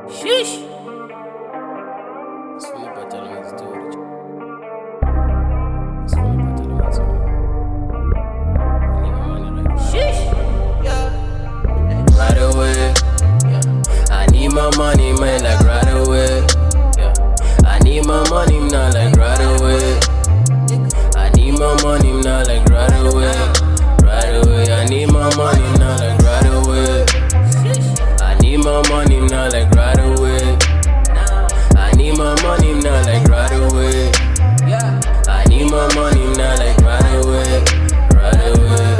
Sheesh. Sheesh. Right away, yeah. I need my money, man, like right away, yeah. I need my money now, like right away. I need my money now, like right away, right away. I need my money now, like right away. I need my money now, like right away. I need my money now, like right away. I need my money now, like right away, right away.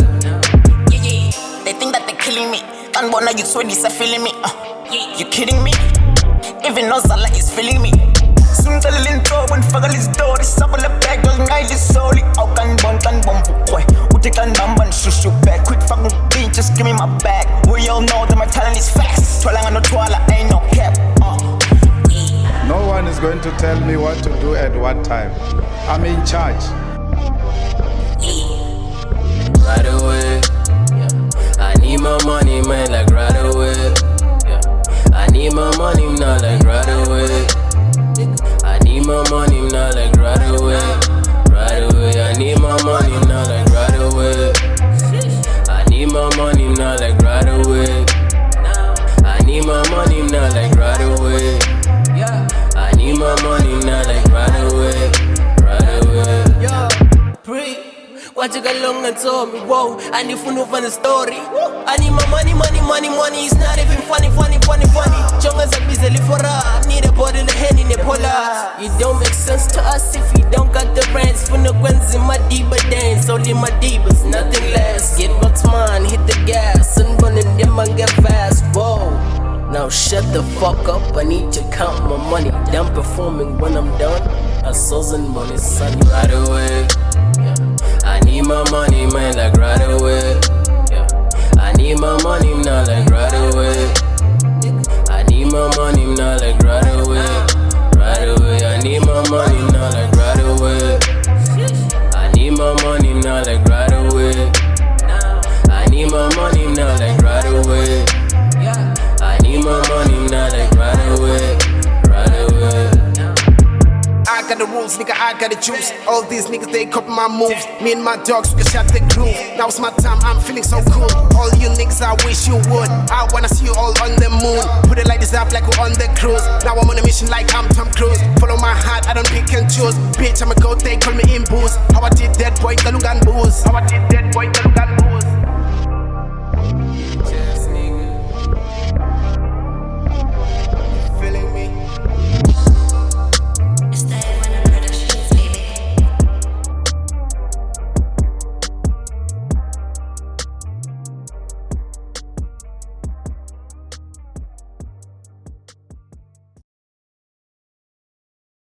They think that they're killing me. Can't bother you swear this feeling me. You kidding me? Even Nozala is feeling me. Soon the linto when fagal is door. This up on the back, don't night is solely. How can bomb boy? Who take a number and shush you back? Quit fucking bitch, just give me my bag. We all know that my talent is fast. Twirling on the twirl, ain't no cap. No one is going to tell me what to do at what time. I'm in charge. Right away, yeah. I need my money, man, like right away, yeah. I need my money now, like right away. I need my money now, like right away, right away. I need my money now, like right away. I need my money now, like right away. I need my money now, like right away. I need my money now, like right away, right away. Yo, Pri, what you got long and told me, whoa, I need to know from the story. I need my money, it's not even funny. Chung as a busy for I need a bottle of Henny in the polar. It don't make sense to us if you don't got the brains. For no guns in my diva dance, only my divas, nothing less. Get what's mine, hit the gas, and running them and get fast, whoa. Now shut the fuck up, I need to count my money. Done performing when I'm done, a thousand money, son. Right away, yeah. I need my money, man, like right away, yeah. I need my money now, like right away. I need my money now, like right away, right away. I need my money now, like right away. I need my money now, like right away. I need my money now, like right away. I need my money now, like right away, right away. I got the rules, nigga, I got the juice. All these niggas, they copy my moves. Me and my dogs, we can shot the groove. Now it's my time, I'm feeling so cool. All you niggas, I wish you would. I wanna see you all on the moon. Put it like this up, like we're on the cruise. Now I'm on a mission like I'm Tom Cruise. Follow my heart, I don't pick and choose. Bitch, I'm a goat, they call me in booze. How I did that boy, Galungan booze. How I did that boy, Galungan booze.